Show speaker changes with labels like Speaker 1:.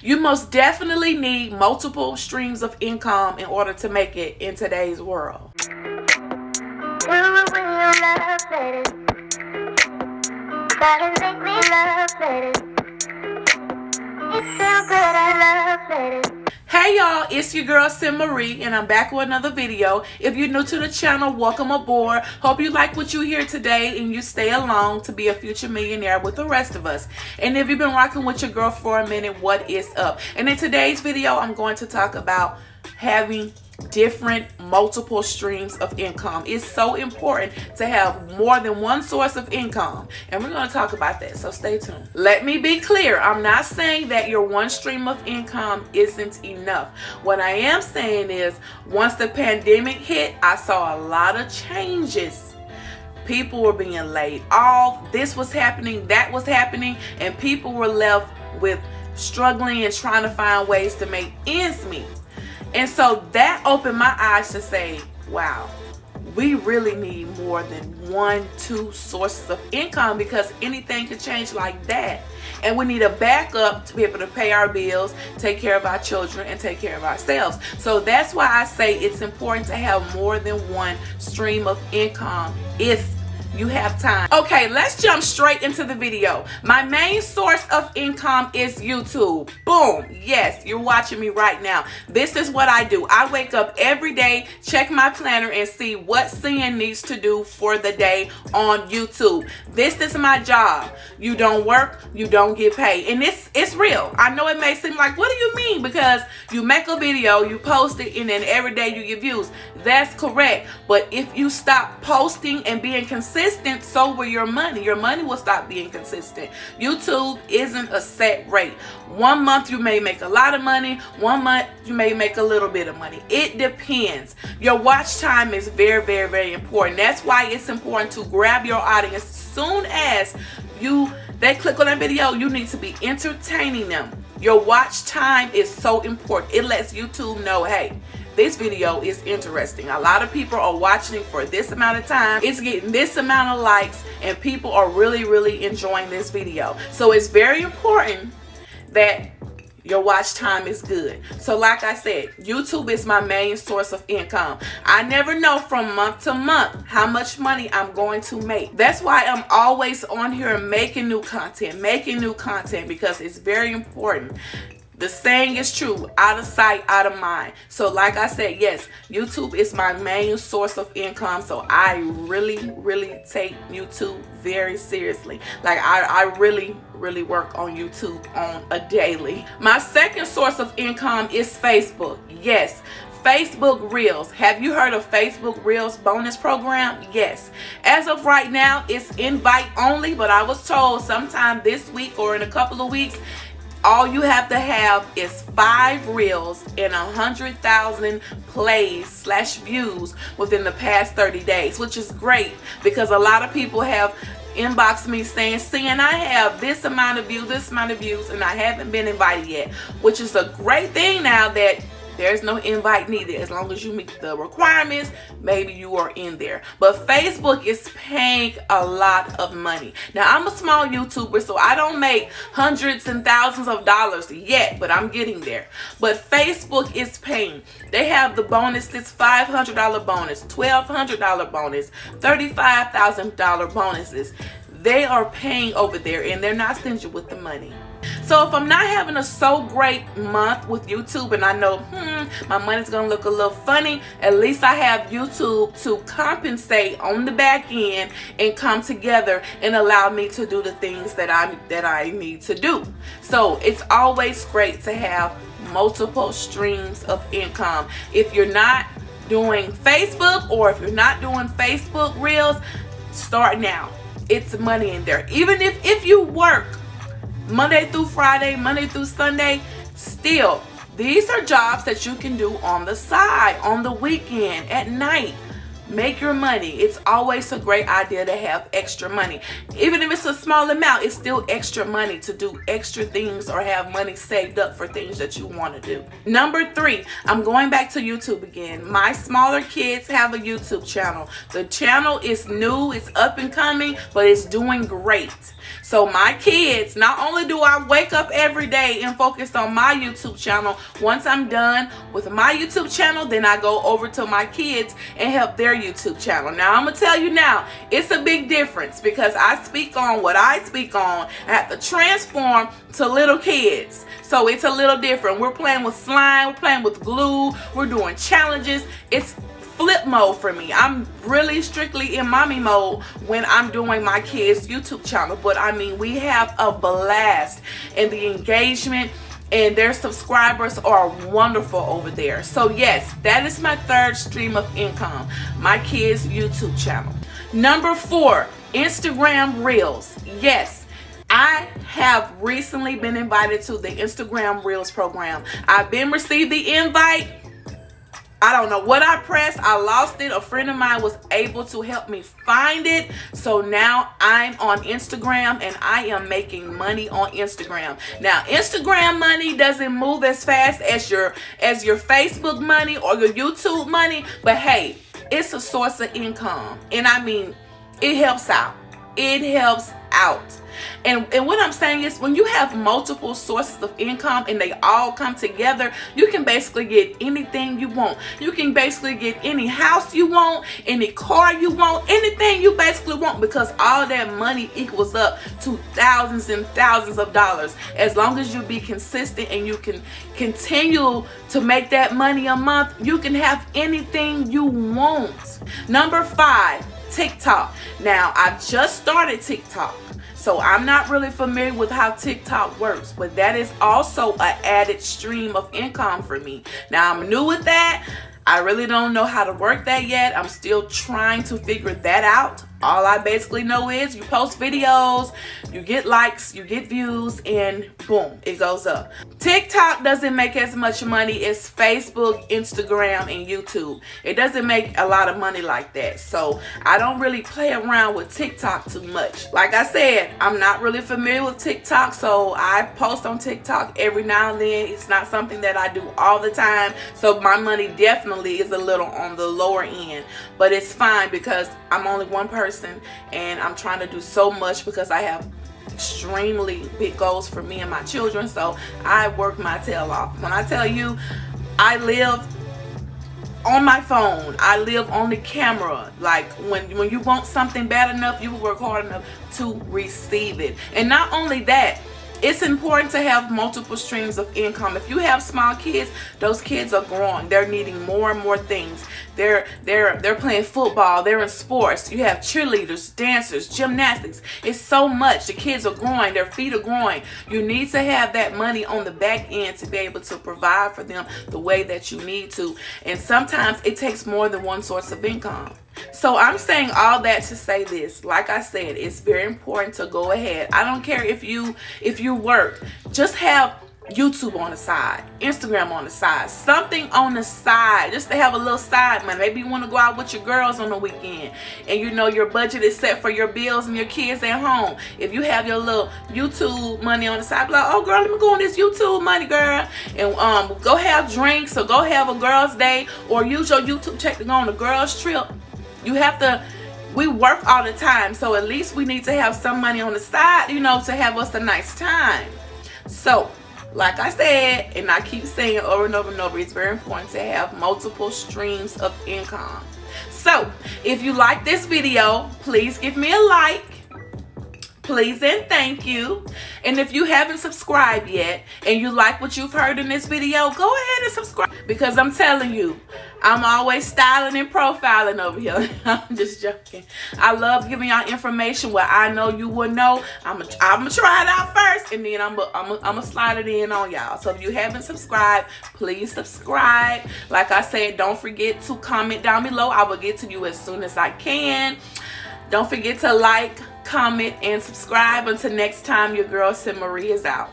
Speaker 1: You most definitely need multiple streams of income in order to make it in today's world. Hey y'all, it's your girl Sim Marie, and I'm back with another video. If you're new to the channel, welcome aboard. Hope you like what you hear today and you stay along to be a future millionaire with the rest of us. And if you've been rocking with your girl for a minute, what is up? And in today's video, I'm going to talk about having different multiple streams of income. It's so important to have more than one source of income, and we're going to talk about that, so stay tuned. Let me be clear, I'm not saying that your one stream of income isn't enough. What I am saying is, once the pandemic hit, I saw a lot of changes. People were being laid off, this was happening, that was happening, and people were left with struggling and trying to find ways to make ends meet. And so that opened my eyes to say, wow, we really need more than 1-2 sources of income, because anything could change like that. And we need a backup to be able to pay our bills, take care of our children, and take care of ourselves. So that's why I say it's important to have more than one stream of income if you have time. Okay, let's jump straight into the video. My main source of income is YouTube. Boom. Yes, you're watching me right now. This is what I do. I wake up every day, check my planner, and see what Sin needs to do for the day on YouTube. This is my job. You don't work, you don't get paid. And it's real. I know it may seem like, what do you mean? Because you make a video, you post it, and then every day you get views. That's correct. But if you stop posting and being consistent, so will your money. Your money will stop being consistent. YouTube isn't a set rate. 1 month you may make a lot of money. 1 month you may make a little bit of money. It depends. Your watch time is very, very, very important. That's why it's important to grab your audience. As soon as they click on that video, you need to be entertaining them. Your watch time is so important. It lets YouTube know, hey, this video is interesting. A lot of people are watching for this amount of time. It's getting this amount of likes, and people are really, really enjoying this video. So it's very important that your watch time is good. So like I said, YouTube is my main source of income. I never know from month to month how much money I'm going to make. That's why I'm always on here making new content, because it's very important. The saying is true, out of sight, out of mind. So like I said, yes, YouTube is my main source of income. So I really, really take YouTube very seriously. Like I really, really work on YouTube on a daily. My second source of income is Facebook. Yes, Facebook Reels. Have you heard of Facebook Reels bonus program? Yes. As of right now, it's invite only, but I was told sometime this week or in a couple of weeks, all you have to have is 5 reels and 100,000 plays / views within the past 30 days, which is great because a lot of people have inboxed me saying, Sin, I have this amount of views, and I haven't been invited yet, which is a great thing now that there's no invite needed. As long as you meet the requirements, maybe you are in there. But Facebook is paying a lot of money. Now, I'm a small YouTuber, so I don't make hundreds and thousands of dollars yet, but I'm getting there. But Facebook is paying. They have the bonuses, $500 bonus, $1,200 bonus, $35,000 bonuses. They are paying over there, and they're not stingy with the money. So if I'm not having a so great month with YouTube, and I know my money's gonna look a little funny, at least I have YouTube to compensate on the back end and come together and allow me to do the things that I need to do. So it's always great to have multiple streams of income. If you're not doing Facebook, or if you're not doing Facebook Reels, start now. It's money in there. Even if you work Monday through Friday, Monday through Sunday, still, these are jobs that you can do on the side, on the weekend, at night. Make your money. It's always a great idea to have extra money. Even if it's a small amount, it's still extra money to do extra things or have money saved up for things that you want to do. Number 3, I'm going back to YouTube again. My smaller kids have a YouTube channel. The channel is new, it's up and coming, but it's doing great. So my kids, not only do I wake up every day and focus on my YouTube channel, once I'm done with my YouTube channel, then I go over to my kids and help their YouTube channel. Now I'm gonna tell you now, it's a big difference because I speak on what I speak on. I have to transform to little kids. So it's a little different. We're playing with slime, we're playing with glue, we're doing challenges. It's flip mode for me. I'm really strictly in mommy mode when I'm doing my kids' YouTube channel. But I mean, we have a blast, and the engagement and their subscribers are wonderful over there. So yes, that is my 3rd stream of income, my kids' YouTube channel. Number 4, Instagram Reels. Yes, I have recently been invited to the Instagram Reels program. I've been received the invite. I don't know what I pressed. I lost it. A friend of mine was able to help me find it. So now I'm on Instagram and I am making money on Instagram. Now, Instagram money doesn't move as fast as your Facebook money or your YouTube money. But hey, it's a source of income. And I mean, it helps out. It helps out. And what I'm saying is, when you have multiple sources of income and they all come together, you can basically get anything you want. You can basically get any house you want, any car you want, anything you basically want, because all that money equals up to thousands and thousands of dollars. As long as you be consistent and you can continue to make that money a month, you can have anything you want. Number 5, TikTok. Now, I've just started TikTok, so I'm not really familiar with how TikTok works, but that is also an added stream of income for me. Now, I'm new with that. I really don't know how to work that yet. I'm still trying to figure that out. All I basically know is you post videos, you get likes, you get views, and boom, it goes up. TikTok doesn't make as much money as Facebook, Instagram, and YouTube. It doesn't make a lot of money like that. So I don't really play around with TikTok too much. Like I said, I'm not really familiar with TikTok, so I post on TikTok every now and then. It's not something that I do all the time. So my money definitely is a little on the lower end. But it's fine because I'm only one person and I'm trying to do so much because I have extremely big goals for me and my children. So I work my tail off. When I tell you, I live on my phone, I live on the camera. Like when you want something bad enough, you will work hard enough to receive it. And not only that, it's important to have multiple streams of income. If you have small kids, those kids are growing. They're needing more and more things. They're playing football. They're in sports. You have cheerleaders, dancers, gymnastics. It's so much. The kids are growing. Their feet are growing. You need to have that money on the back end to be able to provide for them the way that you need to. And sometimes it takes more than one source of income. So I'm saying all that to say this. Like I said, it's very important to go ahead. I don't care if you work. Just have YouTube on the side, Instagram on the side, something on the side, just to have a little side money. Maybe you want to go out with your girls on the weekend and you know your budget is set for your bills and your kids at home. If you have your little YouTube money on the side, be like, oh girl, let me go on this YouTube money, girl, and go have drinks or go have a girls' day, or use your YouTube check to go on a girls' trip. You have to, we work all the time, so at least we need to have some money on the side, you know, to have us a nice time. So, like I said, and I keep saying it over and over and over, it's very important to have multiple streams of income. So, if you like this video, please give me a like. Please and thank you. And if you haven't subscribed yet and you like what you've heard in this video, go ahead and subscribe, because I'm telling you, I'm always styling and profiling over here. I'm just joking. I love giving y'all information where I know you will know. I'm gonna try it out first, and then I'm gonna slide it in on y'all. So if you haven't subscribed, please subscribe. Like I said, don't forget to comment down below. I will get to you as soon as I can. Don't forget to like, comment, and subscribe. Until next time, your girl Sim Marie is out.